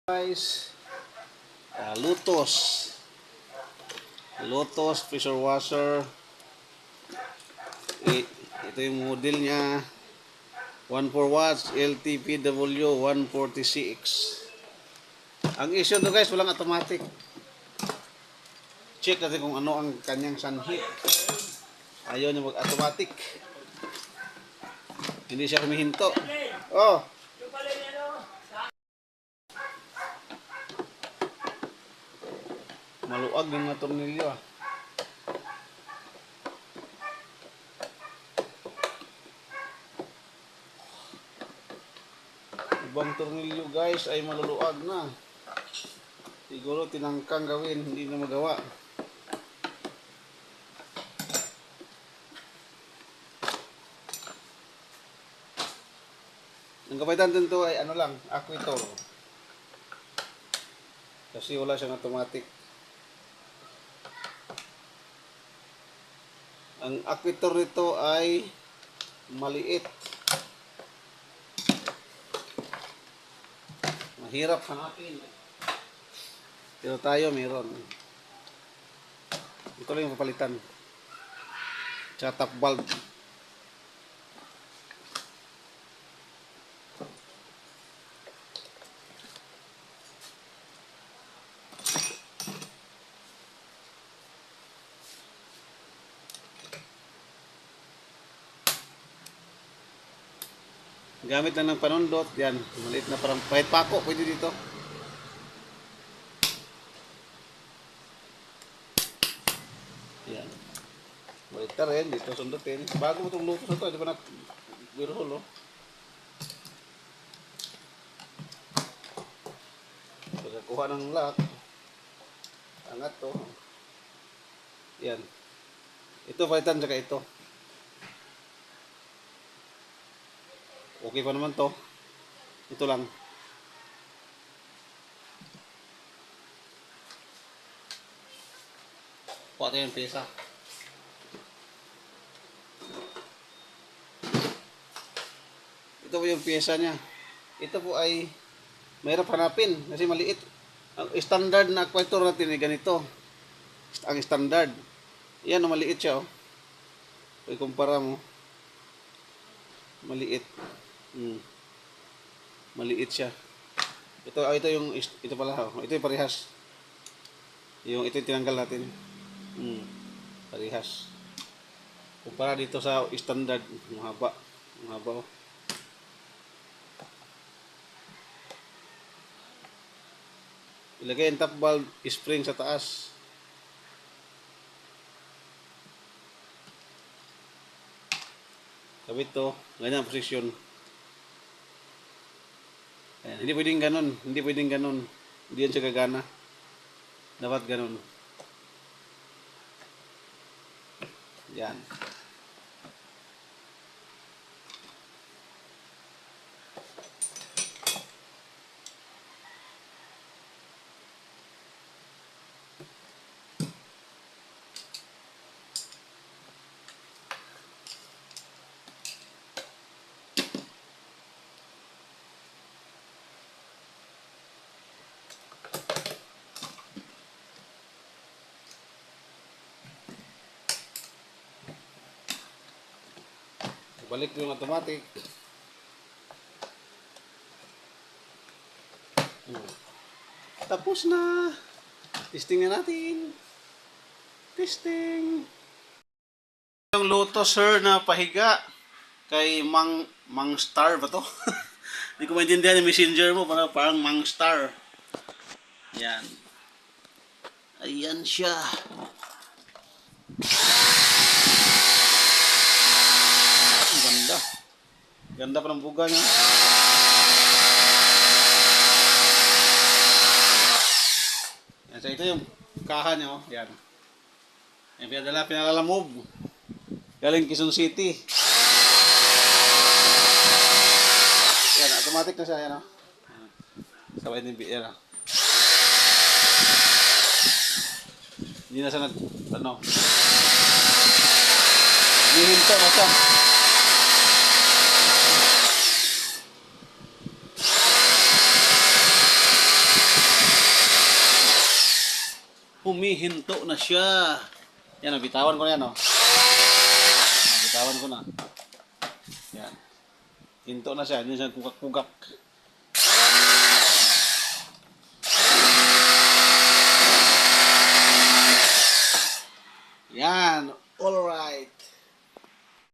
Guys, Lotus pressure washer. Ito yung model niya, 14 watts LTPW 146. Ang issue to guys, walang automatic. Check natin kung ano ang kanyang sanhit. Ayaw niya mag-automatic, hindi siya humihinto. Oh, maluag yung mga tornilyo. Ibang tornilyo guys ay maluluag na. Siguro tinangkang gawin, hindi na magawa. Ang kapaitan din to ay ano lang, Aquator. Kasi wala siyang automatic. Ang Aquator nito ay maliit. Mahirap hanapin. Pero tayo meron. Ito lang yung papalitan. Tsaka top valve. Gamit lang ng panundot. Yan. Maliit na parang kahit pako. Pwede dito. Yan. Maliit na rin. Dito sundutin. Bago mo itong Lotus na ito. Di ba na Whirlpool, oh. Pagkakuha ng lock. Angat to. Yan. Ito palitan saka ito. Okay pa naman to. Ito lang. Kuha tayo yung pyesa. Ito po yung pyesa niya. Ito po ay mahirap hanapin kasi maliit. Ang standard na Aquator natin ay ganito. Ang standard. Yan, maliit siya, oh. Ikumpara mo. Maliit. Maliit siya. Ito pala, oh. Ito yung parehas. Ito yung tinanggal natin. Parehas. Kumpara dito sa standard, mahaba, oh. Ilagay ang top valve spring sa taas. Kabit to, ganyan ang posisyon. Ayan, hindi pwedeng ganun. Hindi yan siya gagana. Dapat ganun. Yan. Balik yung automatic. Tapos na. Testing na natin. Testing. Yung Lotus sir na pahiga kay Mang Star ba to? Hindi ko maintindihan yung messenger mo, parang Mang Star. Yan. Ayan siya. Ganda pa ng buga niya. Yan, so ito yung kaha niya, oh. Yan. Yan, pinalalamove. Galing Quezon City. Yan, automatic na siya, yan, oh. Sabay din, yan, oh. Hindi na siya hihinto na siya. humihinto na siya. Yan, bitawan ko na yan, oh. Bitawan ko na. Yan. Hinto na siya. Hindi siya kugak-kugak.